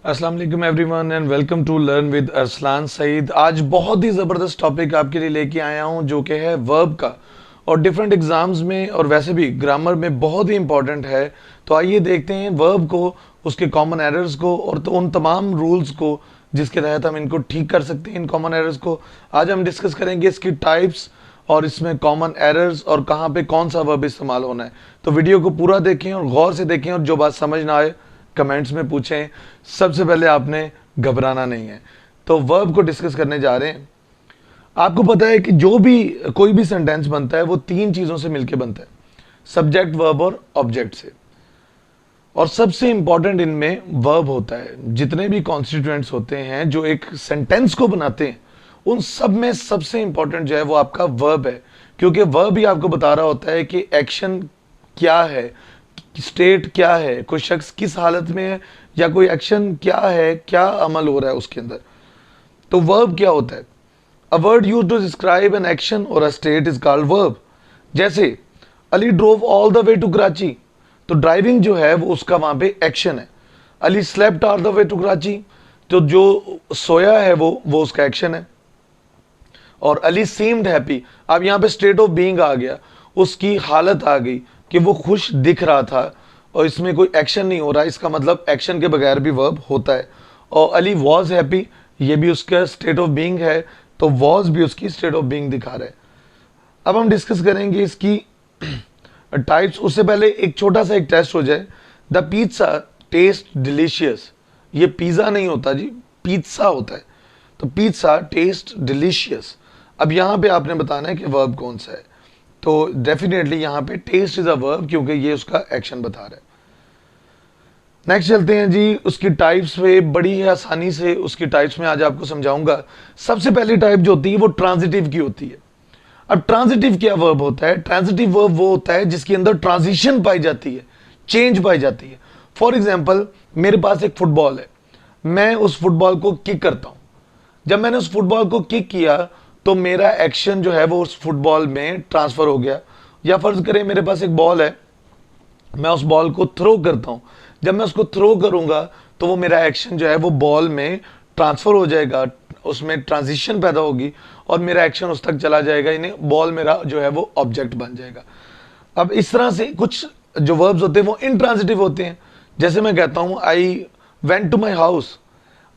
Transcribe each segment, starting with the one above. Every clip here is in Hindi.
अस्सलाम वालेकुम everyone and welcome to learn with Arsalan Saeed. आज बहुत ही ज़बरदस्त टॉपिक आपके लिए लेके आया हूँ जो कि है वर्ब का, और डिफरेंट एग्जाम्स में और वैसे भी ग्रामर में बहुत ही इंपॉर्टेंट है। तो आइए देखते हैं वर्ब को, उसके कॉमन एरर्स को और तो उन तमाम रूल्स को जिसके तहत हम इनको ठीक कर सकते हैं। इन कॉमन एरर्स को आज हम डिस्कस करेंगे, इसकी टाइप्स और इसमें कॉमन एरर्स और कहाँ पे कौन सा वर्ब इस्तेमाल होना है। तो वीडियो को पूरा देखें और गौर से देखें, और जो बात समझ ना आए कमेंट्स में पूछें। सबसे पहले आपने घबराना नहीं है। तो वर्ब को डिस्कस करने जा रहे हैं। आपको पता है कि जो भी कोई भी सेंटेंस बनता है वो तीन चीजों से मिलकर बनता है, सब्जेक्ट, वर्ब और ऑब्जेक्ट से। और सबसे इंपॉर्टेंट इनमें वर्ब होता है। जितने भी कॉन्स्टिट्यूएंट्स होते हैं जो एक सेंटेंस को बनाते हैं, उन सब में सबसे इंपॉर्टेंट जो है वो आपका वर्ब है, क्योंकि वर्ब ही आपको बता रहा होता है कि एक्शन क्या है, स्टेट क्या है, कोई शख्स किस हालत में है, या कोई एक्शन क्या है, क्या अमल हो रहा है उसके अंदर। तो वर्ब क्या होता है? A word used to describe an action or a state is called verb. जैसे Ali drove all the way to Karachi, तो ड्राइविंग जो है वो उसका वहां पे एक्शन है। Ali slept all the way to Karachi, तो जो सोया है वो उसका एक्शन है। और अली सीम्ड हैप्पी, अब यहाँ पे स्टेट ऑफ बीइंग आ गया, उसकी हालत आ गई कि वो खुश दिख रहा था, और इसमें कोई एक्शन नहीं हो रहा, इसका मतलब एक्शन के बगैर भी वर्ब होता है। और अली वॉज हैप्पी, ये भी उसका स्टेट ऑफ बीइंग है, तो वॉज भी उसकी स्टेट ऑफ बीइंग दिखा रहा है। अब हम डिस्कस करेंगे इसकी टाइप्स। उससे पहले एक छोटा सा एक टेस्ट हो जाए। द पिज्जा टेस्ट डिलीशियस, ये पिज्जा नहीं होता जी, पिज्जा होता है। तो पिज्जा टेस्ट डिलीशियस। अब यहां पे आपने बताना है कि वर्ब कौन सा है। तो डेफिनेटली यहां पे टेस्ट इज अ वर्ब, क्योंकि ये उसका एक्शन बता रहा है। नेक्स्ट चलते हैं जी उसकी टाइप्स पे। बड़ी ही आसानी से उसकी टाइप्स में आज आपको समझाऊंगा। सबसे पहली टाइप जो होती है वो ट्रांजिटिव की होती है। अब ट्रांजिटिव क्या वर्ब होता है? ट्रांजिटिव वर्ब वो होता है जिसके अंदर ट्रांजिशन पाई जाती है, चेंज पाई जाती है। फॉर एग्जाम्पल, मेरे पास एक फुटबॉल है, मैं उस फुटबॉल को किक करता हूं। जब मैंने उस फुटबॉल को किक किया तो मेरा एक्शन जो है वो उस फुटबॉल में ट्रांसफर हो गया। या फर्ज करें मेरे पास एक बॉल है, मैं उस बॉल को थ्रो करता हूं। जब मैं उसको थ्रो करूंगा तो वो मेरा एक्शन जो है वो बॉल में ट्रांसफर हो जाएगा, उसमें ट्रांजिशन पैदा होगी और मेरा एक्शन उस तक चला जाएगा, यानी बॉल मेरा जो है वो ऑब्जेक्ट बन जाएगा। अब इस तरह से कुछ जो वर्ब्स होते हैं वो इंट्रांजिटिव होते हैं। जैसे मैं कहता हूं I went to my house,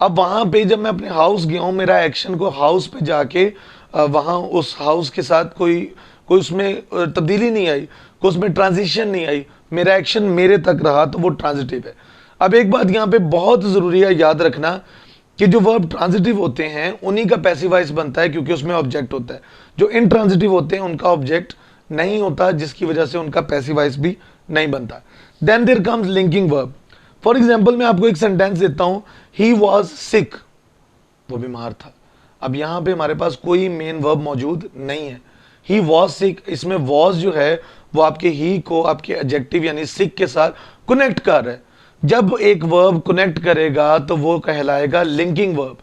अब वहां पे जब मैं अपने हाउस गया हूं, मेरा एक्शन को हाउस पे जाके वहां उस हाउस के साथ कोई कोई उसमें तब्दीली नहीं आई, कोई उसमें ट्रांजिशन नहीं आई, मेरा एक्शन मेरे तक रहा, तो वो ट्रांजिटिव है। अब एक बात यहाँ पे बहुत जरूरी है याद रखना कि जो वर्ब ट्रांजिटिव होते हैं उन्हीं का पैसिवाइज बनता है, क्योंकि उसमें ऑब्जेक्ट होता है। जो इंट्रांजिटिव होते हैं उनका ऑब्जेक्ट नहीं होता, जिसकी वजह से उनका पैसिवाइज भी नहीं बनता। Then there comes linking verb. For example, मैं आपको एक सेंटेंस देता हूं, ही वॉज सिक, वो बीमार था। अब यहां पे हमारे पास कोई मेन वर्ब मौजूद नहीं है। ही वॉज सिक, इसमें वॉज जो है वो आपके ही को आपके एडजेक्टिव यानी सिक के साथ कनेक्ट कर रहा है। जब एक वर्ब कनेक्ट करेगा तो वो कहलाएगा लिंकिंग वर्ब।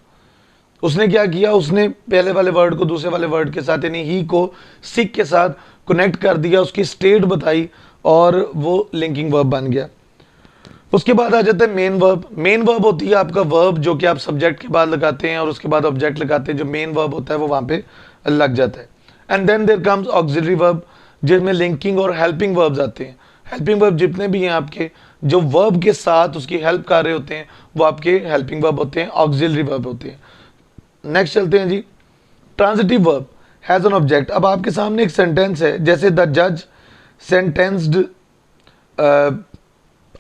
उसने क्या किया, उसने पहले वाले वर्ड को दूसरे वाले वर्ड के साथ यानी ही को सिक के साथ कनेक्ट कर दिया, उसकी स्टेट बताई और वो लिंकिंग वर्ब बन गया। उसके बाद आ जाता है मेन वर्ब। मेन वर्ब होती है आपका वर्ब जो कि आप सब्जेक्ट के बाद लगाते हैं और उसके बाद ऑब्जेक्ट लगाते हैं। जो मेन वर्ब होता है वो वहां पे लग जाता है। And then there comes auxiliary verb, जिसमें लिंकिंग और हेल्पिंग वर्ब्स आते हैं। हेल्पिंग वर्ब जितने भी हैं आपके, जो वर्ब के साथ उसकी हेल्प कर रहे होते हैं, वो आपके हेल्पिंग वर्ब होते हैं, ऑक्सिलरी वर्ब होते हैं। नेक्स्ट चलते हैं जी, transitive verb has an object. अब आपके सामने एक सेंटेंस है, जैसे द जज सेंटेंस्ड,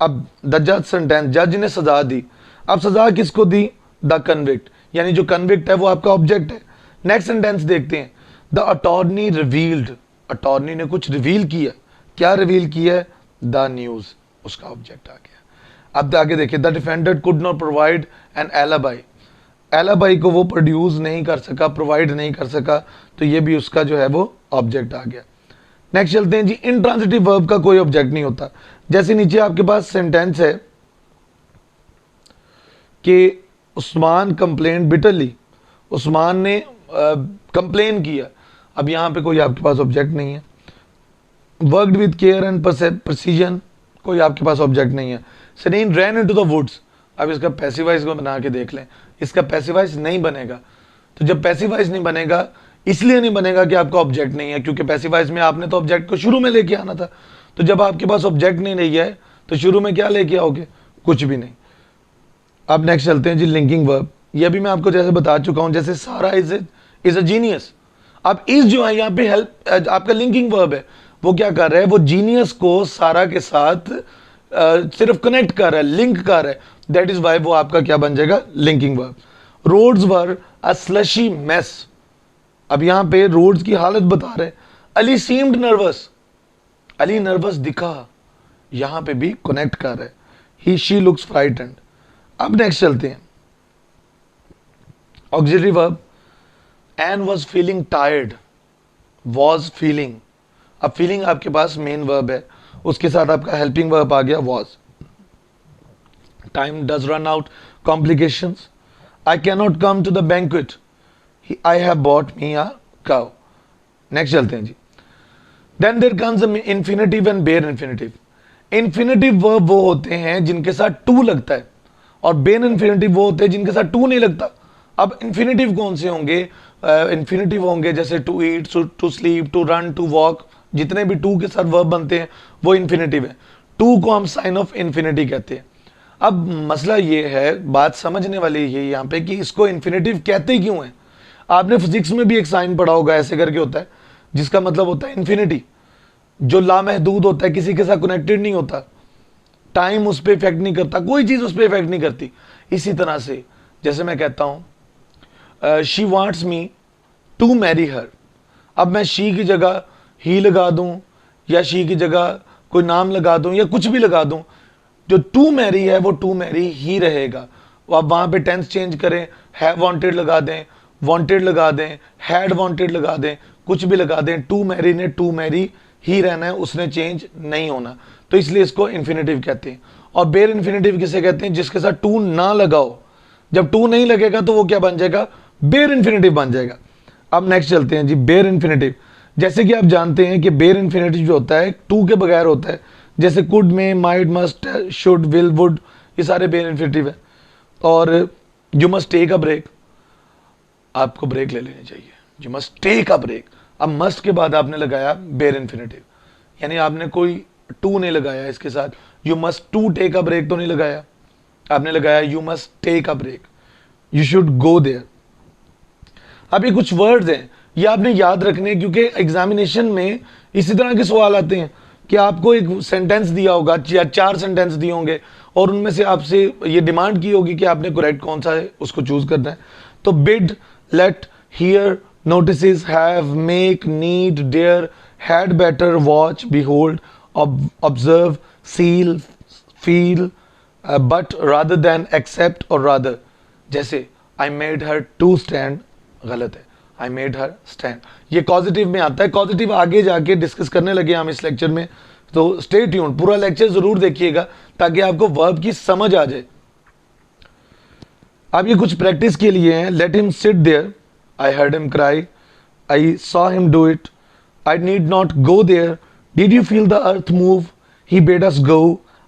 अब द जज सेंटेंस, जज ने सजा दी। अब सजा किसको दी? द कन्विक्ट, यानी जो कन्विक्ट है वो आपका ऑब्जेक्ट है। नेक्स्ट सेंटेंस देखते हैं, द अटॉर्नी रिवील्ड, अटॉर्नी ने कुछ रिवील किया। क्या रिवील किया? द न्यूज, उसका ऑब्जेक्ट आ गया। अब आगे देखिए, the defender could not provide an alibi, alibi को वो प्रोड्यूस नहीं कर सका, प्रोवाइड नहीं कर सका, तो ये भी उसका जो है वो ऑब्जेक्ट आ गया। नेक्स्ट चलते हैं जी, इंट्रांजिटिव वर्ब का कोई ऑब्जेक्ट नहीं होता। जैसे नीचे आपके पास सेंटेंस है कि उस्मान कंप्लेन बिटरली, उस्मान ने कंप्लेन किया। अब यहां पे कोई आपके पास ऑब्जेक्ट नहीं है। Worked with care and precision, कोई आपके पास ऑब्जेक्ट नहीं है। सनीन रैन इनटू द वुड्स, अब इसका पैसिवाइज को बना के देख लें, इसका पैसिवाइज नहीं बनेगा। तो जब पैसिवाइज नहीं बनेगा, इसलिए नहीं बनेगा कि आपका ऑब्जेक्ट नहीं है, क्योंकि पैसिवाइज में आपने तो ऑब्जेक्ट को शुरू में लेके आना था। तो जब आपके पास ऑब्जेक्ट नहीं रही है तो शुरू में क्या लेके आओगे, कुछ भी नहीं। अब नेक्स्ट चलते हैं जी, लिंकिंग वर्ब। ये भी मैं आपको जैसे बता चुका हूं, जैसे सारा इज अ जीनियस। अब इस जो है यहाँ पे हेल्प आपका लिंकिंग वर्ब है, वो क्या कर रहा है, वो जीनियस को सारा के साथ सिर्फ कनेक्ट कर रहा है, लिंक कर रहा है। दैट इज वाई वो आपका क्या बन जाएगा, linking verb. Roads were a slushy mess. अब यहां पे रोड्स की हालत बता रहे, Ali seemed nervous, Ali nervous दिखा, यहां पे भी कनेक्ट कर रहा है, ही शी लुक्स फ्राइटेंड। अब नेक्स्ट चलते हैं, auxiliary verb. Ann was feeling tired, was feeling. अब फीलिंग आपके पास मेन वर्ब है, उसके साथ आपका हेल्पिंग वर्ब आ गया was. Time does run out, complications, I can not come to the banquet, I have bought me a cow. Next चलते हैं जी, then there comes infinitive and bare infinitive. Infinitive verb वो होते हैं जिनके साथ टू लगता है, और बेयर इन्फिनिटिव वो होते हैं जिनके साथ टू नहीं लगता। अब इन्फिनिटिव कौन से होंगे, इन्फिनिटिव होंगे जैसे to eat, to sleep, to run, to walk, जितने भी टू के साथ वर्ब बनते हैं वो इन्फिनिटिव है। टू को हम साइन ऑफ इन्फिनिटी कहते हैं। अब मसला ये है, बात समझने वाली ये यहाँ पे कि इसको इन्फिनिटिव कहते क्यों है। आपने फिजिक्स में भी एक साइन पढ़ा होगा, ऐसे करके होता है, जिसका मतलब होता है इन्फिनिटी, जो लामहदूद होता है, किसी के साथ कनेक्टेड नहीं होता, टाइम उस पर इफेक्ट नहीं करता, कोई चीज उस पर इफेक्ट नहीं करती। इसी तरह से जैसे मैं कहता हूं she wants me to marry her. अब मैं शी की जगह ही लगा दूं, या शी की जगह कोई नाम लगा दूं, या कुछ भी लगा दूं, जो टू मैरी है वो टू मैरी ही रहेगा। आप वहां पे टेंस चेंज करें, हैव वांटेड लगा दें, वांटेड लगा दें, हैड वांटेड लगा दें, कुछ भी लगा दें, टू मैरी ने टू मैरी ही रहना है, उसने चेंज नहीं होना। तो इसलिए इसको इन्फिनिटिव कहते हैं। और बेयर इन्फिनिटिव किसे कहते हैं, जिसके साथ टू ना लगाओ। जब टू नहीं लगेगा तो वो क्या बन जाएगा, बेयर इन्फिनिटिव बन जाएगा। अब नेक्स्ट चलते हैं जी, बेयर इन्फिनिटिव। जैसे कि आप जानते हैं कि बेयर इन्फिनिटिव जो होता है टू के बगैर होता है, जैसे could may, might, must, should, will, would, ये सारे बेयर इन्फिनिटिव है। और you must take a break, आपको ब्रेक ले लेनी चाहिए, you must take a break. अब मस्ट के बाद आपने लगाया बेयर इन्फिनिटिव, यानी आपने कोई टू नहीं लगाया इसके साथ, you must to take a break तो नहीं लगाया, आपने लगाया you must take a break, you should go there. अब ये कुछ वर्ड्स हैं, ये आपने याद रखने, क्योंकि एग्जामिनेशन में इसी तरह के सवाल आते हैं कि आपको एक सेंटेंस दिया होगा या चार सेंटेंस दिए होंगे, और उनमें से आपसे ये डिमांड की होगी कि आपने करेक्ट कौन सा है उसको चूज करना है। तो bid, let, hear, notices, have, make, need, dare, had better, watch, behold, observe, seal, feel, but rather than, accept और rather। जैसे I made her to stand, गलत है, I made her stand। ये कॉजिटिव में आता है, कॉजिटिव आगे जाके डिस्कस करने लगे हम इस लेक्चर में, तो स्टे ट्यून्ड, पूरा लेक्चर जरूर देखिएगा ताकि आपको वर्ब की समझ आ जाए। अब ये कुछ प्रैक्टिस के लिए हैं। Let him sit there, I heard him cry, I saw him do it, I need not go there, did you feel the earth move, he bade us go,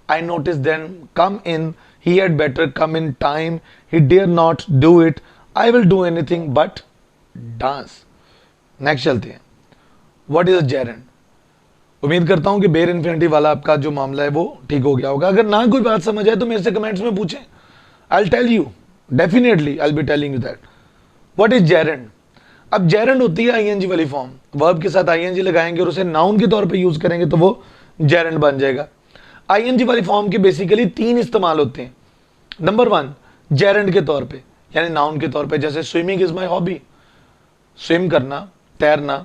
I noticed then, come in, he had better come in time, he dare not do it, I will do anything but dance। Next चलते हैं, what is a gerund। उम्मीद करता हूं कि बेयर इन्फिनिटिव वाला आपका जो मामला है वो ठीक हो गया होगा। अगर ना कोई बात समझ आए तो मेरे से कमेंट्स में पूछें, I'll tell you, definitely I'll be telling you that। What is gerund? अब gerund होती है आईएनजी वाली फॉर्म, वर्ब के साथ आईएनजी लगाएंगे और उसे नाउन के तौर पे यूज करेंगे तो वो gerund बन जाएगा। आईएनजी वाली फॉर्म के बेसिकली तीन इस्तेमाल होते हैं। नंबर वन, gerund के तौर पे, यानी नाउन के तौर पे, जैसे swimming is my hobby, swim करना, तैरना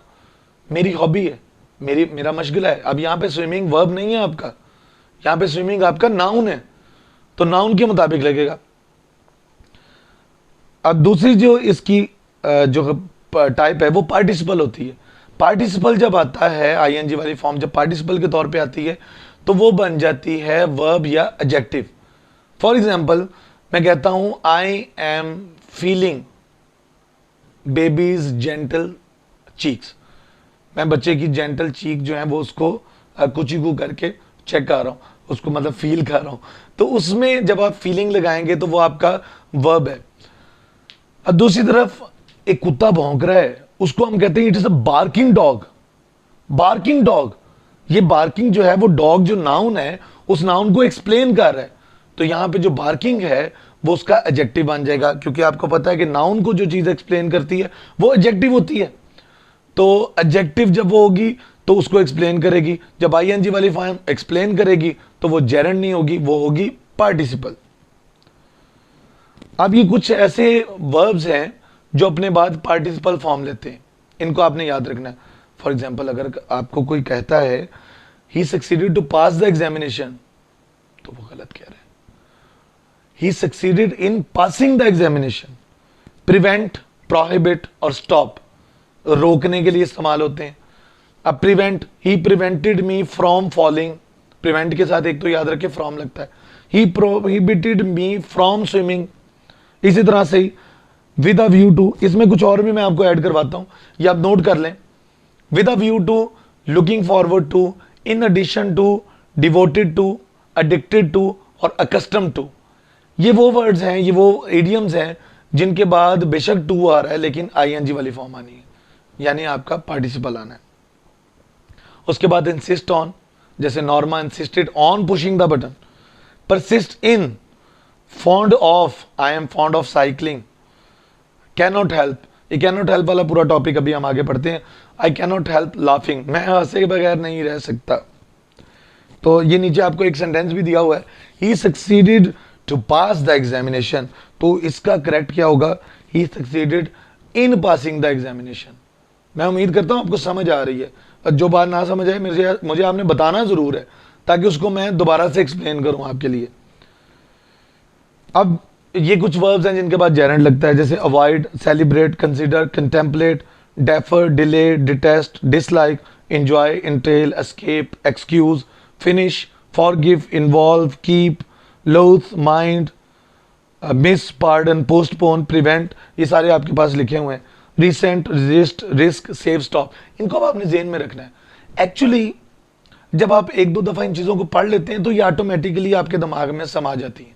मेरी हॉबी है, मेरा मशगला है। अब यहाँ पे स्विमिंग वर्ब नहीं है आपका, यहाँ पे स्विमिंग आपका नाउन है, तो नाउन के मुताबिक लगेगा। अब दूसरी जो इसकी जो टाइप है वो पार्टिसिपल होती है। पार्टिसिपल जब आता है, आईएनजी वाली फॉर्म जब पार्टिसिपल के तौर पे आती है तो वो बन जाती है वर्ब या एडजेक्टिव। फॉर एग्जांपल मैं कहता हूं I am feeling babies gentle cheeks, मैं बच्चे की जेंटल चीक जो है वो उसको कुची करके चेक कर रहा हूं, उसको मतलब फील कर रहा हूं, तो उसमें जब आप फीलिंग लगाएंगे तो वो आपका वर्ब है। और दूसरी तरफ एक कुत्ता भौंक रहा है, उसको हम कहते हैं it is a barking dog. Barking dog, ये बार्किंग जो है वो डॉग जो नाउन है उस नाउन को एक्सप्लेन कर रहा है, तो यहां पे जो बार्किंग है वो उसका एडजेक्टिव बन जाएगा, क्योंकि आपको पता है कि नाउन को जो चीज एक्सप्लेन करती है वो एडजेक्टिव होती है। तो एडजेक्टिव जब वो होगी तो उसको एक्सप्लेन करेगी, जब आईएनजी वाली फॉर्म एक्सप्लेन करेगी तो वो जेरंड नहीं होगी, वो होगी पार्टिसिपल। अब ये कुछ ऐसे वर्ब्स हैं जो अपने बाद पार्टिसिपल फॉर्म लेते हैं, इनको आपने याद रखना है। फॉर एग्जाम्पल अगर आपको कोई कहता है he succeeded to pass the examination, तो वो गलत कह रहा है। He succeeded in passing the examination. Prevent, prohibit और स्टॉप रोकने के लिए इस्तेमाल होते हैं। अब prevent, he prevented me from falling, prevent के साथ एक तो याद रखे फ्रॉम लगता है। He prohibited me from swimming. इसी तरह से he with a view to, इसमें कुछ और भी मैं आपको ऐड करवाता हूं, ये आप नोट कर लें। With a view to, looking forward to, in addition to, devoted to, addicted to और अकस्टम टू, ये वो वर्ड्स हैं, ये वो इडियम्स हैं जिनके बाद बेशक टू आ रहा है लेकिन आईएनजी वाली फॉर्म आनी है, यानी आपका पार्टिसिपल आना है। उसके बाद इंसिस्ट ऑन, जैसे Norma insisted on pushing the button. Persist in, fond of, I am fond of cycling. Cannot help, ये कैनॉट हेल्प वाला पूरा टॉपिक अभी हम आगे पढ़ते हैं। आई कैनॉट हेल्प लाफिंग, मैं हंसे के बगैर नहीं रह सकता। तो ये नीचे आपको एक सेंटेंस भी दिया हुआ है, he succeeded to pass the examination, तो इसका करेक्ट क्या होगा, he succeeded in passing the examination. मैं उम्मीद करता हूं आपको समझ आ रही है, और जो बात ना समझ आए मुझे आपने बताना जरूर है ताकि उसको मैं दोबारा से एक्सप्लेन करूं आपके लिए। अब ये कुछ वर्ब्स हैं जिनके बाद जेरेंड लगता है, जैसे avoid, celebrate, consider, contemplate, defer, delay, detest, dislike, enjoy, entail, escape, excuse, finish, forgive, involve, keep, loathe, mind, miss, pardon, postpone, prevent, ये सारे आपके पास लिखे हुए हैं। Resent, resist, risk, save, stop, इनको अब आपने जेन में रखना है। एक्चुअली जब आप एक दो दफा इन चीजों को पढ़ लेते हैं तो ये ऑटोमेटिकली आपके दिमाग में समा जाती है,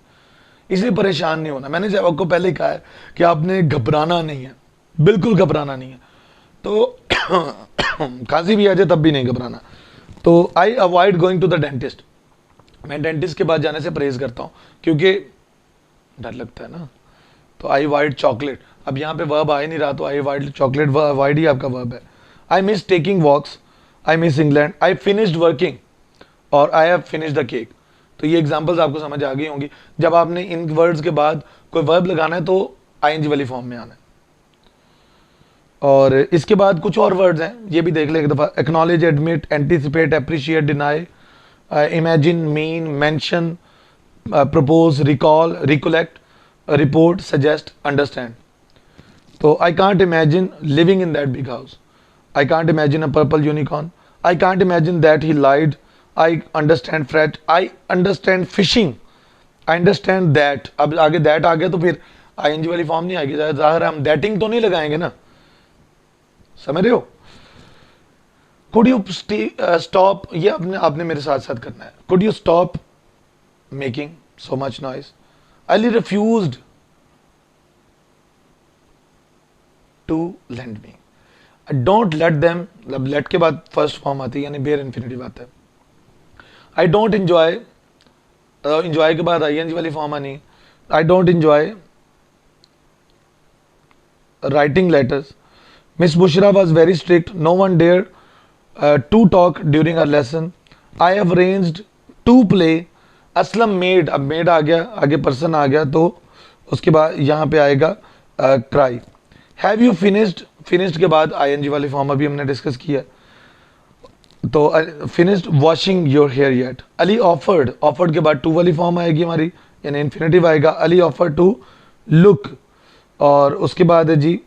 इसलिए परेशान नहीं होना। मैंने जब आपको पहले ही कहा है कि आपने घबराना नहीं है, बिल्कुल घबराना नहीं है। तो खांसी भी आ जाए तब भी नहीं घबराना। तो I avoid going to the dentist, मैं डेंटिस्ट के पास जाने से परहेज करता हूं क्योंकि डर लगता है ना। तो आई अवॉइड चॉकलेट, अब यहाँ पे वर्ब आ ही नहीं रहा, तो आई अवॉइड चॉकलेट, अवॉइड ही आपका वर्ब है। I miss taking walks, I miss England, I finished working और I have finished the cake. तो ये एग्जांपल्स आपको समझ आ गई होंगी। जब आपने इन वर्ड्स के बाद कोई वर्ब लगाना है तो आईएनजी वाली फॉर्म में आना है। और इसके बाद कुछ और वर्ड्स हैं, ये भी देख ले एक दफा। Acknowledge, admit, anticipate, appreciate, deny, imagine, mean, mention, propose, recall, recollect, report, suggest, understand. तो I can't imagine living in that big house, I can't imagine a purple unicorn, I can't imagine that he lied, I understand freight, I understand fishing, I understand that. अब आगे दैट आ गया तो फिर आईएनजी वाली फॉर्म नहीं आएगी, जाहिर है हम दैटिंग तो नहीं लगाएंगे ना, समझ रहे हो। कुड यू स्टॉप, ये आपने मेरे साथ साथ करना है। Could you stop making so much noise, Ali refused to lend me, don't let them, मतलब लेट के बाद फर्स्ट फॉर्म आती है यानी बेयर इन्फिनिटिव आता है। आई डोंट इंजॉय, इंजॉय के बाद आईएनजी वाली फॉर्म आनी है। I don't enjoy writing letters, miss Bushra was very strict, no one dare to talk during our lesson, I have arranged to play, Aslam made, अब मेड आ गया, आगे पर्सन आ गया तो उसके बाद यहाँ पे आएगा cry. Have you finished, finished के बाद आईएनजी वाली फॉर्म अभी हमने डिस्कस किया, तो finished washing your hair yet. Ali offered, offered के बाद टू वाली फॉर्म आएगी हमारी यानी इन्फिनेटिव आएगा, अली ऑफर टू लुक। और उसके बाद है जी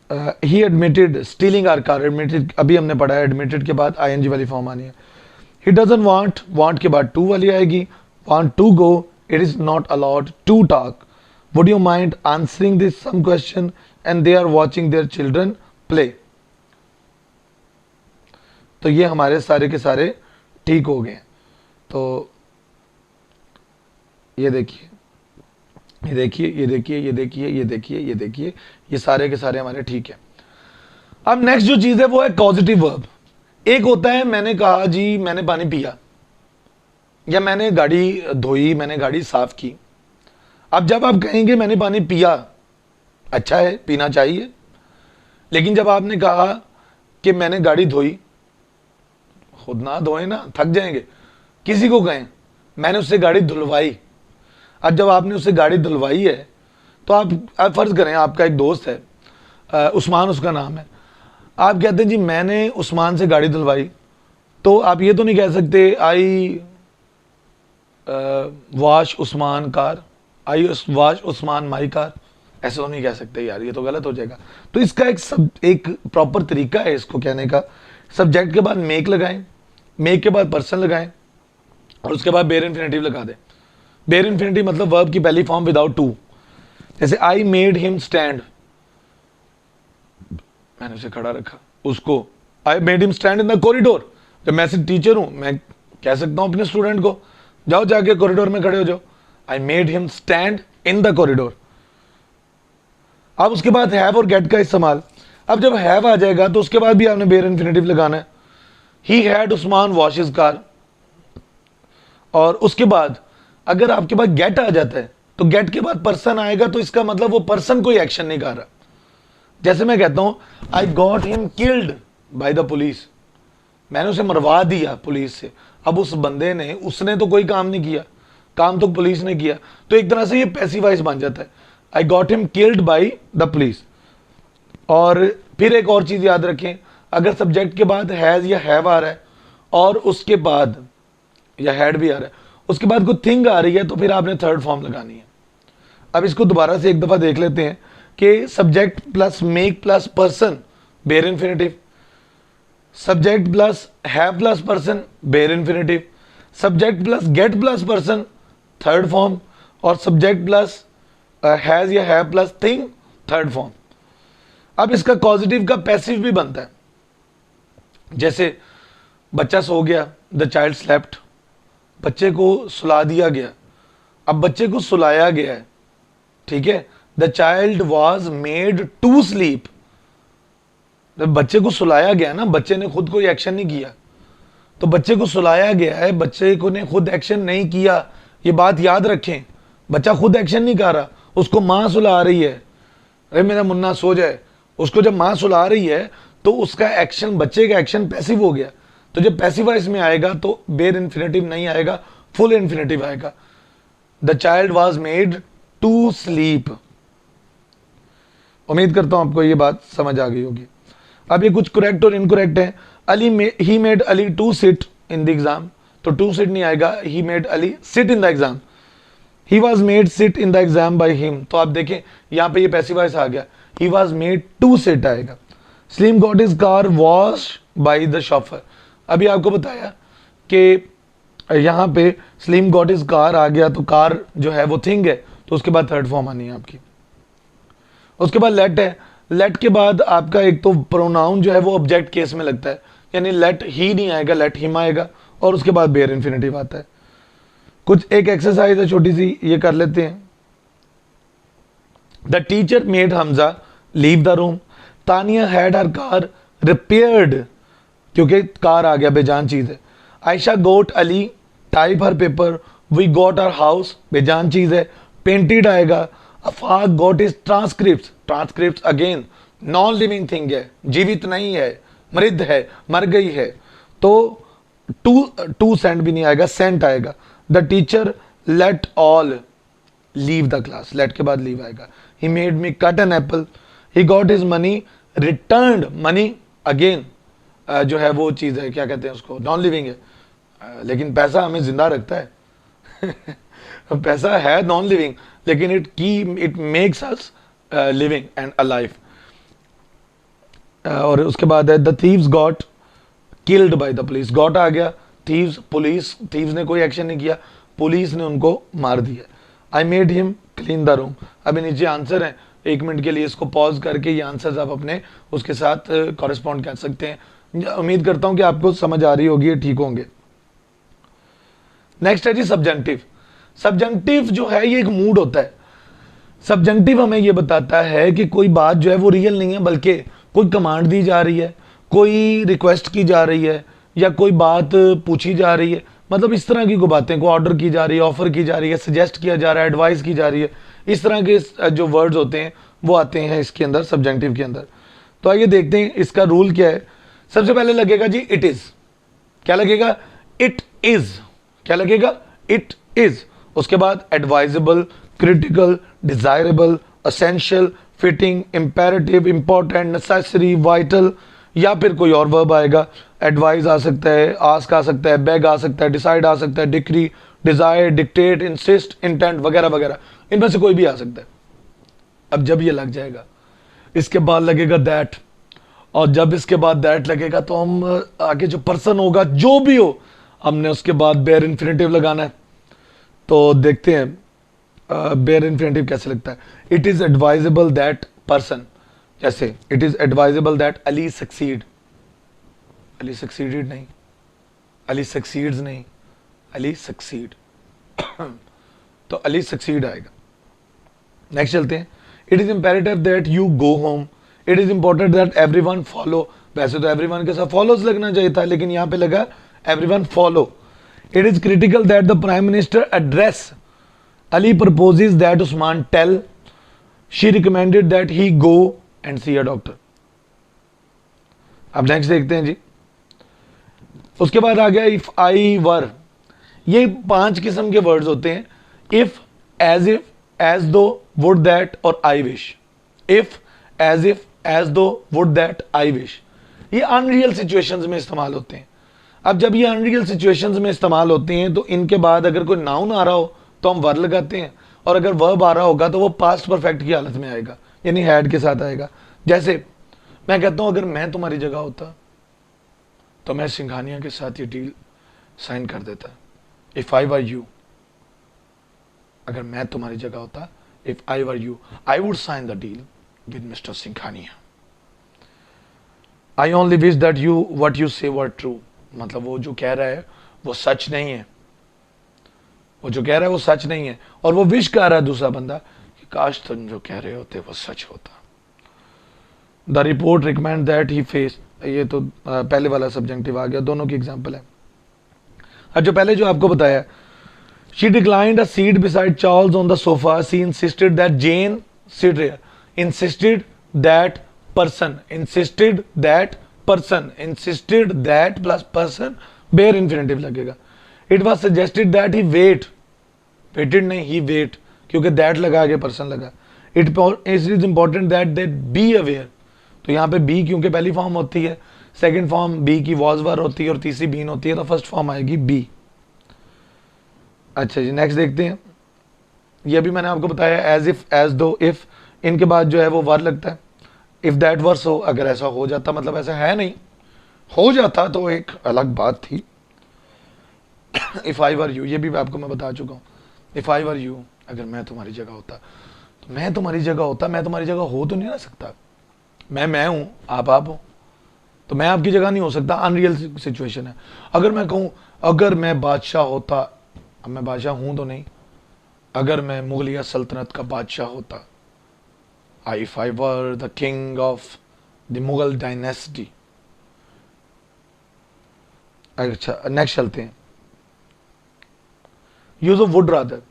he admitted stealing our car, admitted अभी हमने पढ़ा है, एडमिटेड के बाद आईएनजी वाली फॉर्म आनी है। ही डजंट वांट, वांट के बाद टू वाली आएगी, want to go, it is not allowed to talk, would you mind answering this some question and they are watching their children play. तो ये हमारे सारे के सारे ठीक हो गए। तो ये देखिए, ये देखिए, ये देखिए, ये देखिए, ये देखिए, ये देखिए, ये सारे के सारे हमारे ठीक है। अब नेक्स्ट जो चीज है वो है कॉजेटिव वर्ब। एक होता है मैंने कहा जी मैंने पानी पिया, या मैंने गाड़ी धोई, मैंने गाड़ी साफ की। अब जब आप कहेंगे मैंने पानी पिया, अच्छा है, पीना चाहिए, लेकिन जब आपने कहा कि मैंने गाड़ी धोई, खुद ना धोए ना, थक जाएंगे। किसी को कहें मैंने उससे गाड़ी धुलवाई। अब जब आपने उससे गाड़ी धुलवाई है तो आप फर्ज करें आपका एक दोस्त है, उस्मान उसका नाम है, आप कहते हैं जी मैंने उस्मान से गाड़ी धुलवाई, तो आप ये तो नहीं कह सकते I wash Usman car, I wash Usman my car, ऐसा तो नहीं कह सकते यार, ये तो गलत हो जाएगा। तो इसका एक प्रॉपर तरीका है इसको कहने का। सब्जेक्ट के बाद मेक लगाएं, मेक के बाद पर्सन लगाएं, और उसके बाद बेयर इन्फिनेटिव लगा दें। बेयर इन्फिनेटिव मतलब वर्ब की पहली फॉर्म विदाउट टू। जैसे आई मेड हिम स्टैंड, मैंने उसे खड़ा रखा, उसको I made him stand in the corridor. जब मैं से टीचर हूं, मैं कह सकता हूं अपने स्टूडेंट को जाओ जाके कॉरिडोर में खड़े हो जाओ, I made him stand in the corridor. अब उसके बाद हैव और गेट का इस्तेमाल। अब जब हैव आ जाएगा तो उसके बाद भी आपने बेयर इन्फिनेटिव लगाना है। He had Usman wash his car. और उसके बाद अगर आपके पास गेट आ जाता है तो गेट के बाद पर्सन आएगा, तो इसका मतलब वो पर्सन कोई एक्शन नहीं कर रहा। जैसे मैं कहता हूं I got him killed by the police, मैंने उसे मरवा दिया पुलिस से। अब उस बंदे ने, उसने तो कोई काम नहीं किया, काम तो पुलिस ने किया, तो एक तरह से ये पैसिव वॉइस बन जाता है, I got him killed by the police. और फिर एक और चीज याद रखें, अगर सब्जेक्ट के बाद हैज या हैव आ रहा है और उसके बाद या हैड भी आ रहा है, उसके बाद कोई थिंग आ रही है, तो फिर आपने थर्ड फॉर्म लगानी है। अब इसको दोबारा से एक दफा देख लेते हैं कि subject plus make plus person bare infinitive, subject plus have plus person bare infinitive, subject plus get plus person third form, और सब्जेक्ट प्लस हैज या have plus thing third form. अब इसका कॉजेटिव का पैसिव भी बनता है। जैसे बच्चा सो गया, द चाइल्ड स्लेप्ट, बच्चे को सुला दिया गया। अब बच्चे को सुलाया गया है, ठीक है, the child was made to sleep. बच्चे को सुलाया गया ना, बच्चे ने खुद कोई एक्शन नहीं किया, तो बच्चे को सुलाया गया है, बच्चे को ने खुद एक्शन नहीं किया। ये बात याद रखें, बच्चा खुद एक्शन नहीं कर रहा, उसको मां सुला रही है, अरे मेरा मुन्ना सो जाए, उसको जब मां सुला रही है तो उसका एक्शन, बच्चे का एक्शन पैसिव हो गया। तो जब पैसिव वॉइस में आएगा तो बेयर इन्फिनेटिव नहीं आएगा, फुल इन्फिनेटिव आएगा। The child was made to sleep. उम्मीद करता हूं आपको ये बात समझ आ गई होगी। अब ये कुछ करेक्ट और इनकरेक्ट है। He made Ali to sit in the exam, तो टू सिट नहीं आएगा, he made Ali sit in the exam. He was made sit in the exam by him, तो आप देखें यहां पे ये पैसिव वॉइस आ गया, he was made to sit आएगा। Slim got his car wash by the chauffeur. अभी आपको बताया कि यहां पे स्लिम गॉट हिज कार आ गया, तो कार जो है वो थिंग है, तो उसके बाद थर्ड फॉर्म आनी है आपकी। उसके बाद लेट है, लेट के बाद आपका एक तो प्रोनाउन जो है वो ऑब्जेक्ट केस में लगता है, यानी लेट ही नहीं आएगा, लेट हिम आएगा, और उसके बाद बेयर इन्फिनेटिव आता है। कुछ एक एक्सरसाइज है छोटी सी, ये कर लेते हैं। The teacher made Hamza leave the room, Tania had her car repaired, क्योंकि कार आ गया, बेजान चीज है। Ayesha got Ali type her paper, we got our house, बेजान चीज है, पेंटेड आएगा। Afaq got his transcript, transcript again non living thing है, जीवित नहीं है, मृत है, मर गई है, तो टू सेंट भी नहीं आएगा, सेंट आएगा। The teacher let all leave the class, let के बाद लीव आएगा। He made me cut an apple, he got his money returned, money again जो है वो चीज है, क्या कहते हैं उसको, नॉन लिविंग है, लेकिन पैसा हमें जिंदा रखता है। पैसा है नॉन लिविंग, लेकिन it makes us living and alive. और उसके बाद है the thieves got killed by the police, got आ गया, थीव्स पुलिस, थीव्स ने कोई एक्शन नहीं किया, पुलिस ने उनको मार दिया। I made him clean the room. अभी नीचे आंसर है, एक मिनट के लिए इसको पॉज करके ये आंसर्स आप अपने उसके साथ कॉरेस्पॉन्ड कर सकते हैं। उम्मीद करता हूं कि आपको समझ आ रही होगी, ठीक होंगे। नेक्स्ट है जी सब्जेंटिव। सब्जेंटिव जो है ये एक मूड होता है। सब्जेंटिव हमें ये बताता है कि कोई बात जो है वो रियल नहीं है, बल्कि कोई कमांड दी जा रही है, कोई रिक्वेस्ट की जा रही है, या कोई बात पूछी जा रही है, मतलब इस तरह की कोई बातें, को ऑर्डर की जा रही है, ऑफर की जा रही है, सजेस्ट किया जा रहा है, एडवाइस की जा रही है, इस तरह के जो वर्ड्स होते हैं वो आते हैं इसके अंदर, सब्जेंटिव के अंदर। तो आइए देखते हैं इसका रूल क्या है। सबसे पहले लगेगा जी इट इज। क्या लगेगा? It is. क्या लगेगा? It is. उसके बाद advisable, critical, desirable, essential, fitting, imperative, important, necessary, vital, या फिर कोई और वर्ब आएगा। एडवाइस आ सकता है, आस्क आ सकता है, बेग आ सकता है, डिसाइड आ सकता है, decree, desire, dictate, insist, intent वगैरह वगैरह, इनमें से कोई भी आ सकता है। अब जब ये लग जाएगा, इसके बाद लगेगा दैट, और जब इसके बाद दैट लगेगा तो हम आगे जो पर्सन होगा जो भी हो, हमने उसके बाद बेयर इन्फिनेटिव लगाना है। तो देखते हैं बेयर इन्फिनेटिव कैसे लगता है। It is advisable that person, जैसे it is advisable that Ali succeed. Ali succeeded नहीं, अली सक्सीड्स नहीं, अली सक्सीड। तो अली सक्सीड आएगा। नेक्स्ट चलते हैं। It is imperative that you go home. It is important that everyone follow. वैसे तो एवरीवन के साथ फॉलोज लगना चाहिए था, लेकिन यहां पे लगा everyone follow. It is critical that the prime minister address. Ali proposes that Usman tell. She recommended that he go and see a doctor. अब नेक्स्ट देखते हैं जी। उसके बाद आ गया इफ आई वर। ये 5 किस्म के वर्ड्स होते हैं। इफ, एज, दो, वुड, दैट और आई विश। इफ, एज दो, वुड, दैट, आई विश, ये अनरियल सिचुएशंस में इस्तेमाल होते हैं। अब जब ये अनरियल सिचुएशंस में इस्तेमाल होते हैं तो इनके बाद अगर कोई नाउन आ रहा हो तो हम वर लगाते हैं, और अगर वर्ब आ रहा होगा तो वो पास्ट परफेक्ट की हालत में आएगा, यानी हैड के साथ आएगा। जैसे मैं कहता हूं अगर मैं तुम्हारी जगह होता तो मैं सिंघानिया के साथ ये डील साइन कर देता। इफ आई वर यू, अगर मैं तुम्हारी जगह होता, if I were you, I would sign the deal with mister Singhania. I only wish that you what you say were true. मतलब वो जो कह रहा है वो सच नहीं है, वो जो कह रहा है वो सच नहीं है, और वो विश कर रहा है दूसरा बंदा कि काश तुम जो कह रहे होते वो सच होता। The report recommend that he face. ये तो पहले वाला सब्जेक्टिव आ गया, दोनों की एग्जांपल है। और जो पहले जो आपको बताया, she declined a seat beside Charles on the sofa. She insisted that Jane sit here. Insisted that person, insisted that person, insisted that plus person, bare infinitive लगेगा। It was suggested that he wait, waited नहीं, ही वेट, क्योंकि दैट लगा आगे पर्सन लगा। It is important that they be aware. तो यहाँ पे बी क्योंकि पहली फॉर्म होती है, सेकंड फॉर्म बी की वॉज वर होती है और तीसरी बीन होती है, तो फर्स्ट फॉर्म आएगी बी। अच्छा जी, नेक्स्ट देखते हैं। ये भी मैंने आपको बताया एज इफ, एज दो, इफ, इनके बाद जो है वो वर लगता है। इफ दैट वर सो, अगर ऐसा हो जाता, मतलब ऐसा है नहीं, हो जाता तो एक अलग बात थी। इफ आई वर यू, ये भी आपको मैं बता चुका हूँ। इफ आई वर यू, अगर मैं तुम्हारी जगह होता, तो मैं तुम्हारी जगह होता, मैं तुम्हारी जगह हो तो नहीं ना सकता। मैं हूं, आप हो, तो मैं आपकी जगह नहीं हो सकता, अनरियल सिचुएशन है। अगर मैं कहूं अगर मैं बादशाह होता, अब मैं बादशाह हूं तो नहीं, अगर मैं मुगलिया सल्तनत का बादशाह होता, if I were the king of the Mughal dynasty. अच्छा नेक्स्ट चलते हैं। Use of would rather.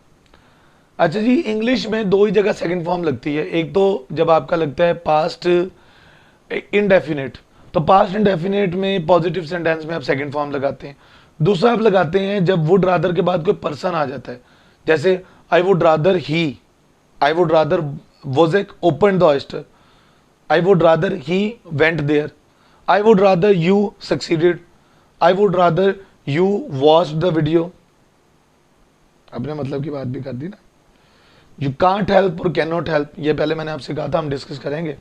अच्छा जी, इंग्लिश में 2 ही जगह सेकंड फॉर्म लगती है। एक तो जब आपका लगता है पास्ट इंडेफिनिट, तो पास्ट इंडेफिनिट में पॉजिटिव सेंटेंस में आप सेकंड फॉर्म लगाते हैं। दूसरा आप लगाते हैं जब वुड रादर के बाद कोई पर्सन आ जाता है, जैसे I would rather he, I would rather वोजेक open the oyster, I would rather he went there, I would rather you succeeded, I would rather you watched the video. अपने मतलब की बात भी कर दी ना। यू कांट हेल्प और कैन नॉट हेल्प, ये पहले मैंने आपसे कहा था, हम डिस्कस करेंगे।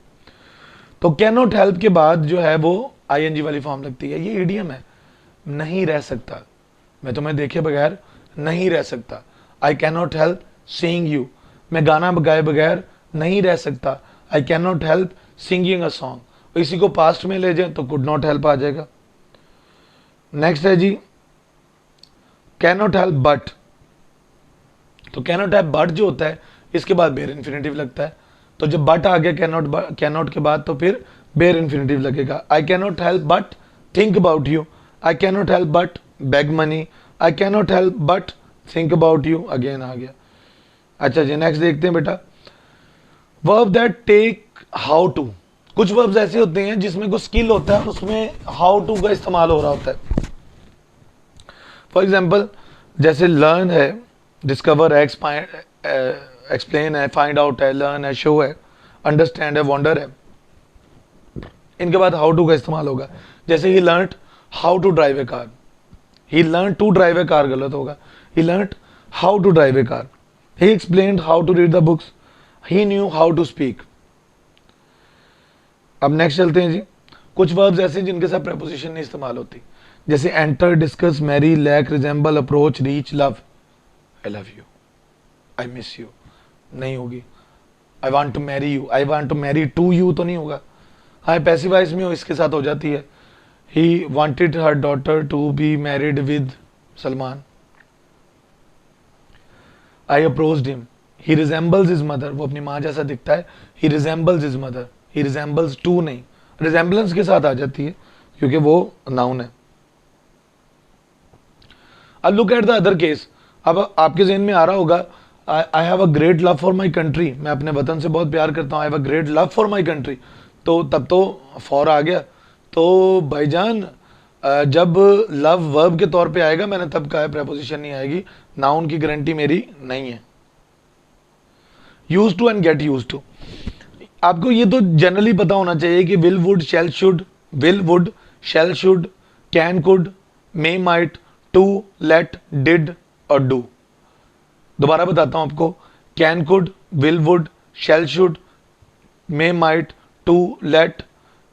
तो कैन नॉट हेल्प के बाद जो है वो आईएनजी वाली फॉर्म लगती है। ये इडियम है, नहीं रह सकता, मैं तुम्हें देखे बगैर नहीं रह सकता। आई can not help seeing you, मैं गाना गाए बगैर नहीं रह सकता। आई can not help singing a song. इसी को पास्ट में ले जाए तो कुड नॉट हेल्प आ जाएगा। नेक्स्ट है जी कैन नॉट हेल्प बट, तो कैन नॉट हेल्प बट जो होता है इसके बाद बेयर इन्फिनेटिव लगता है, तो जब बट आ गया कैन नॉट के बाद तो फिर बेयर इन्फिनेटिव लगेगा। I can not help but think about you, I can not help but beg money, I can not help but think about you, again आ गया। अच्छा जी नेक्स्ट देखते हैं बेटा, verb that take how to. कुछ वर्ब्स ऐसे होते हैं जिसमें कुछ स्किल होता है और उसमें हाउ टू का इस्तेमाल हो रहा होता है। फॉर एग्जाम्पल जैसे लर्न है, डिस्कवर है, एक्सप्लेन है, फाइंड आउट है, लर्न है, शो है, अंडरस्टैंड है, वॉन्डर है, इनके बाद हाउ टू का इस्तेमाल होगा। जैसे he learn how to drive a car, he learn to drive a car गलत होगा, he learn how to drive a car, he explained how to read the books, he knew how to speak. अब नेक्स्ट चलते हैं जी, कुछ वर्ब्स ऐसे जिनके साथ प्रेपोजिशन नहीं इस्तेमाल होती, जैसे enter, discuss, marry, lack, resemble, approach, reach, love. I love you, I miss you नहीं होगी, I want to marry you, I want to marry to you तो नहीं होगा। हाँ पैसिव वॉइस में इसके साथ हो जाती है, he wanted her daughter to be married with Salman, I approached him, he resembles his mother, वो अपनी माँ जैसा दिखता है, he resembles his mother, he resembles to नहीं, रिजेंबलेंस के साथ आ जाती है क्योंकि वो नाउन है। अब look at the other case, अब आपके ज़हन में आ रहा होगा I have a great love for my country, मैं अपने वतन से बहुत प्यार करता हूँ, I have a great love for my country, तो तब तो फॉर आ गया। तो भाईजान जब लव वर्ब के तौर पे आएगा मैंने तब कहा है प्रेपोजिशन नहीं आएगी, नाउन की गारंटी मेरी नहीं है। Use to and get use to, आपको ये तो जनरली पता होना चाहिए कि will, would, shall, should, will, would, shall, should, can, could, may, might, to, let, did और डू। दोबारा बताता हूं आपको, can, could, will, would, shall, should, may, might, to, let,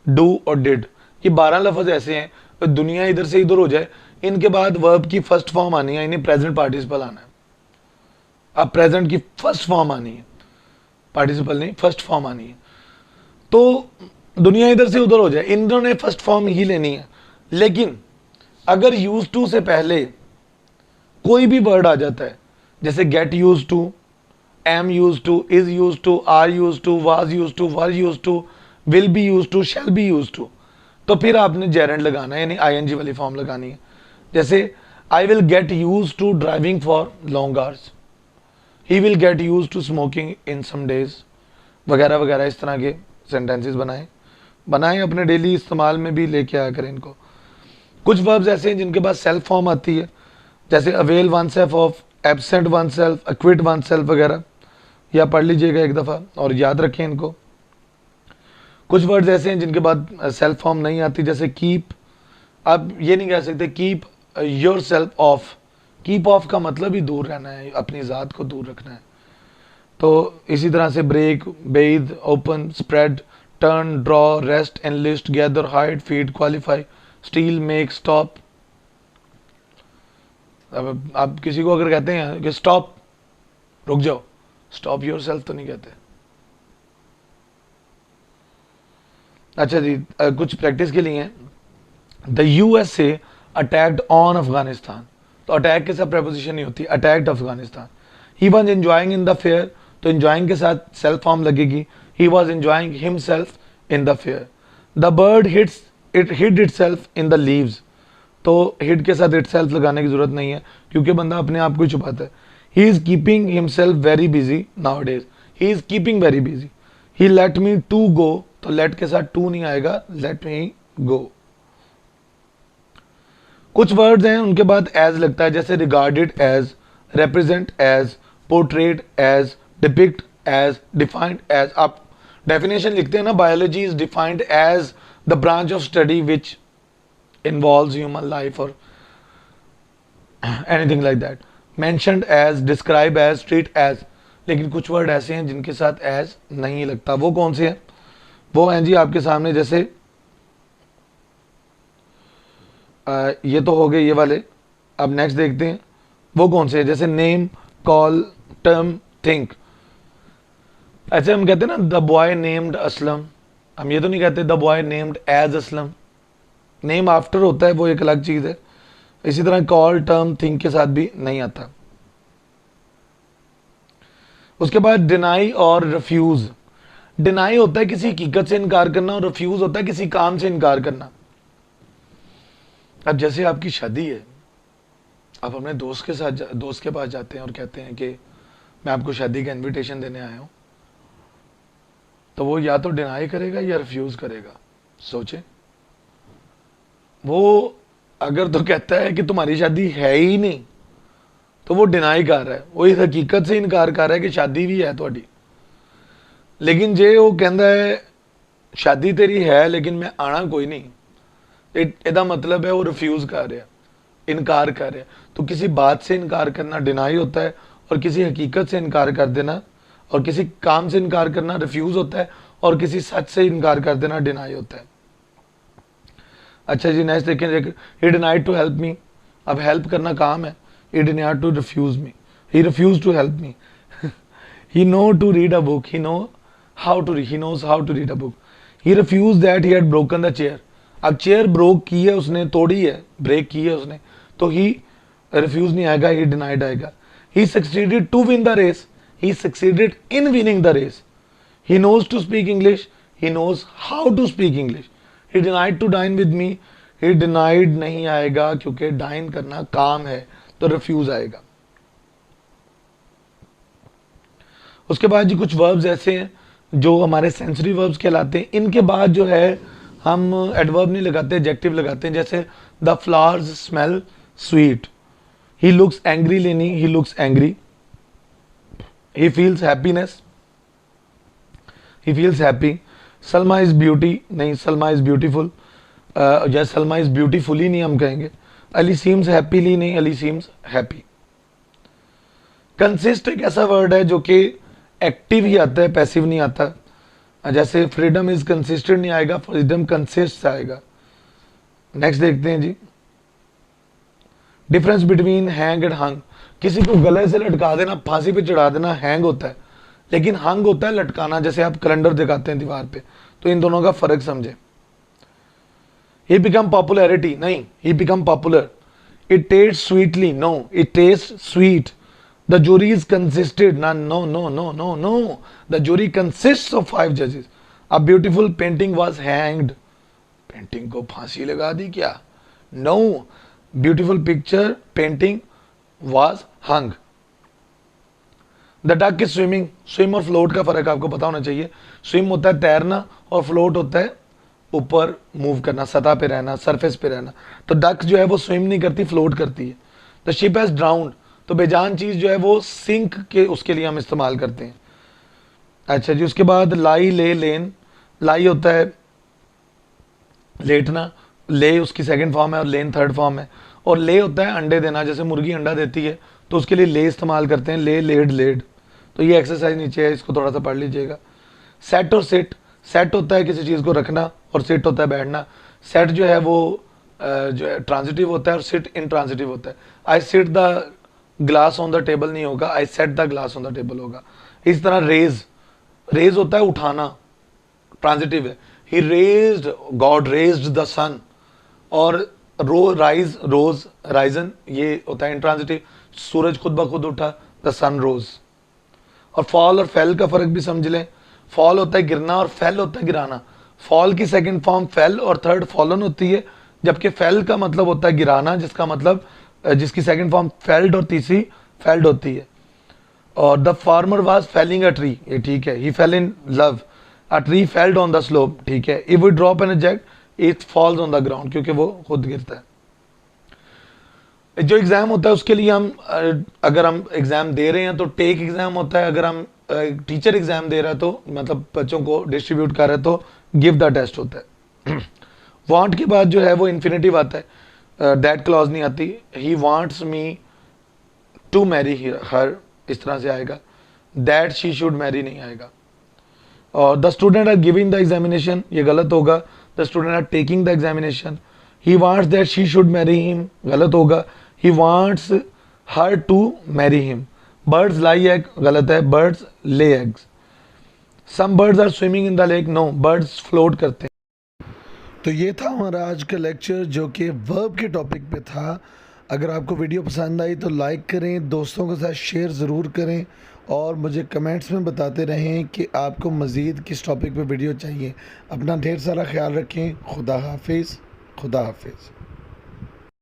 do और डिड, ये 12 लफ्ज ऐसे हैं, तो दुनिया इधर से इधर हो जाए, इनके बाद वर्ब की फर्स्ट फॉर्म आनी है, इन्हें प्रेजेंट पार्टिसिपल आना है। अब प्रेजेंट की फर्स्ट फॉर्म आनी है, पार्टिसिपल नहीं, फर्स्ट फॉर्म आनी है। तो दुनिया इधर से उधर हो जाए, इन्होंने फर्स्ट फॉर्म ही लेनी है। लेकिन अगर यूज टू से पहले कोई भी वर्ड आ जाता है, जैसे get use to, am use to, is use to, are use to, was use to, were use to, will be use to, shall be use to, तो फिर आपने जेरेंड लगाना है, यानी आईएनजी वाली फॉर्म लगानी है। जैसे I will get use to driving for long hours, he will get use to smoking in some days, वगैरह वगैरह। इस तरह के सेंटेंसेस बनाएं अपने डेली इस्तेमाल में भी लेके आया करें इनको। कुछ वर्ब्स ऐसे हैं जिनके पास सेल्फ फॉर्म आती है, जैसे avail one self of, absent one self, equity one self वगैरह, या पढ़ लीजिएगा एक दफ़ा और याद रखें इनको। कुछ वर्ड्स ऐसे हैं जिनके बाद सेल्फ फॉर्म नहीं आती, जैसे कीप, आप ये नहीं कह सकते keep your self of, keep of का मतलब ही दूर रहना है, अपनी ज़ात को दूर रखना है। तो इसी तरह से break, bed, open, spread, turn, draw, rest, enlist, gather, hide, feed, qualify, steal, make, stop. अब आप किसी को अगर कहते हैं कि स्टॉप, रुक जाओ, स्टॉप योर सेल्फ तो नहीं कहते। अच्छा जी कुछ प्रैक्टिस के लिए the USA attacked on Afghanistan, तो अटैक के साथ प्रेपोजिशन नहीं होती, attacked Afghanistan. He was enjoying in the fair, तो एंजॉइंग के साथ सेल्फ फॉर्म लगेगी, he was enjoying himself in the fair. The bird hid itself in the leaves, तो हिड के साथ इटसेल्फ लगाने की जरूरत नहीं है क्योंकि बंदा अपने आप को ही छुपाता है। He is keeping himself very busy nowadays, he is keeping very busy. He let me to go, तो लेट के साथ टू नहीं आएगा, लेट मी गो। कुछ वर्ड्स हैं उनके बाद एज लगता है, जैसे regarded as, represent as, portrayed as, depict as, defined as. आप डेफिनेशन लिखते हैं ना, biology is defined as the branch of study which involves human life और anything like that. Mentioned as, describe as, treat as. लेकिन कुछ वर्ड ऐसे हैं जिनके साथ एज नहीं लगता, वो कौन से हैं? वो हैं जी आपके सामने, जैसे ये तो हो गए ये वाले। अब नेक्स्ट देखते हैं वो कौन से हैं, जैसे नेम, कॉल, टर्म, थिंक। ऐसे हम कहते हैं ना द बॉय नेम्ड असलम, हम ये तो नहीं कहते the boy named as Aslam. Name after होता है वो एक अलग चीज़ है, इसी तरह कॉल, टर्म, थिंक के साथ भी नहीं आता। उसके बाद डिनाई और रिफ्यूज। डिनाई होता है किसी हकीकत से इनकार करना और रिफ्यूज होता है किसी काम से इनकार करना। अब जैसे आपकी शादी है, आप अपने दोस्त के पास जाते हैं और कहते हैं कि मैं आपको शादी का इनविटेशन देने आया हूं, तो वो या तो डिनाई करेगा या रिफ्यूज करेगा। सोचे, वो अगर तो कहता है कि तुम्हारी शादी है ही नहीं, तो वो डिनाई कर रहा है, वो इस हकीकत से इनकार कर रहा है कि शादी भी है ਤੁਹਾਡੀ। लेकिन जे वो कहता है शादी तेरी है लेकिन मैं आना कोई नहीं, ਇਹਦਾ मतलब है वो रिफ्यूज कर रहा है, इनकार कर रहा है। तो किसी बात से इनकार करना डिनाई होता है, और किसी हकीकत से इनकार कर देना और किसी काम से इनकार करना रिफ्यूज होता है, और किसी सच से इनकार कर देना डिनाई होता है। अच्छा जी, नेक्स्ट देखें, he denied to help me. अब हेल्प करना काम है, he denied to refuse me, he refuse to help me. he know to read a book, he knows how to read a book, he refused that he had broken the chair। अब चेयर ब्रोक की है उसने, तोड़ी है, ब्रेक की है उसने, तो ही रिफ्यूज नहीं आएगा, ही डिनाइड आएगा। he succeeded to win the race, he succeeded in winning the race, he knows to speak English, he knows how to speak English, he denied to dine with me, he denied नहीं आएगा क्योंकि डाइन करना काम है, तो रिफ्यूज आएगा। उसके बाद जी कुछ वर्ब्स ऐसे हैं जो हमारे सेंसरी वर्ब्स कहलाते हैं। इनके बाद जो है हम एडवर्ब नहीं लगाते, एडजेक्टिव लगाते हैं। जैसे the flowers smell sweet, he looks angrily, he looks angry, he feels happiness, he feels happy, Salma is beauty, नहीं सलमा इज ब्यूटीफुल, या सलमा इज ब्यूटीफुली नहीं हम कहेंगे। अली सीम्स हैप्पीली, नहीं अली सीम्स हैप्पी। कंसिस्ट एक ऐसा वर्ड है जो कि एक्टिव ही आता है, पैसिव नहीं आता। जैसे फ्रीडम इज कंसिस्टेंट नहीं आएगा, फ्रीडम कंसिस्ट आएगा। नेक्स्ट देखते हैं जी, difference between hang and hung. किसी को गले से लटका देना, फांसी पे चढ़ा देना हैंग होता है, लेकिन हंग होता है लटकाना। जैसे आप कैलेंडर दिखाते हैं दीवार पे, तो इन दोनों का फर्क समझे। ही बिकम पॉपुलैरिटी, नहीं he become popular. It taste sweetly, no it taste sweet. The jury is consisted, no. The jury consists of 5 judges. A beautiful painting was hanged. Painting को फांसी लगा दी क्या? No. Beautiful picture painting was hung. The duck is swimming. Swim और float का फर्क आपको पता होना चाहिए। Swim होता है तैरना और float होता है ऊपर मूव करना, सतह पे रहना, सरफेस पे रहना। तो डक जो है वो स्विम नहीं करती, फ्लोट करती है। The ship has drowned, तो बेजान चीज जो है वो सिंक के उसके लिए हम इस्तेमाल करते हैं। अच्छा जी, उसके बाद लाई, ले, लेन। लाई होता है लेटना, ले उसकी सेकंड फॉर्म है और लेन थर्ड फॉर्म है। और ले होता है अंडे देना, जैसे मुर्गी अंडा देती है तो उसके लिए ले इस्तेमाल करते हैं, ले, लेड, लेड। तो ये एक्सरसाइज नीचे है, इसको थोड़ा सा पढ़ लीजिएगा। सेट और सिट। सेट होता है किसी चीज़ को रखना और सिट होता है बैठना। सेट जो है वो जो है ट्रांजिटिव होता है और सिट इंट्रांजिटिव होता है। I sit the glass on the table नहीं होगा, I set the glass on the table होगा। इस तरह रेज, रेज होता है उठाना, ट्रांजिटिव है। ही रेज्ड, गॉड रेज्ड द सन। और राइज, रोज, राइजन, ये होता है इंट्रांजिटिव, सूरज खुद ब खुद उठा, द सन रोज। और फॉल और फेल का फर्क भी समझ लें। फॉल होता है गिरना और फेल होता है गिराना। फॉल की सेकंड फॉर्म फेल और थर्ड फॉलन होती है, जबकि फेल का मतलब होता है गिराना, जिसका मतलब जिसकी सेकंड फॉर्म फेल्ड और तीसरी फेल्ड होती है। और the farmer was felling a tree, ये ठीक है। He fell in love, a tree felled on the slope, ठीक है। If we drop an object it falls on the ground, क्योंकि वो खुद गिरता है। जो एग्जाम होता है उसके लिए हम अगर हम एग्जाम दे रहे हैं तो टेक एग्जाम होता है। अगर हम टीचर एग्जाम दे रहा है तो मतलब बच्चों को डिस्ट्रीब्यूट कर रहे हैं तो गिव द टेस्ट होता है। वांट के बाद जो है वो इन्फिनेटिव आता है, दैट क्लॉज नहीं आती। He wants me to marry her, इस तरह से आएगा। दैट शी शुड मैरी नहीं आएगा। और the student are giving the examination, ये गलत होगा। The student are taking the examination. He wants that she should marry him, गलत होगा। He wants her to marry him. Birds lie egg, गलत है। Birds lay eggs. Some birds are swimming in the lake, no birds float करते हैं। तो ये था हमारा आज का लेक्चर जो कि वर्ब के टॉपिक पे था। अगर आपको वीडियो पसंद आई तो लाइक करें, दोस्तों के साथ शेयर ज़रूर करें और मुझे कमेंट्स में बताते रहें कि आपको मज़ीद किस टॉपिक पे वीडियो चाहिए। अपना ढेर सारा ख्याल रखें। खुदा हाफिज़। खुदा हाफिज़।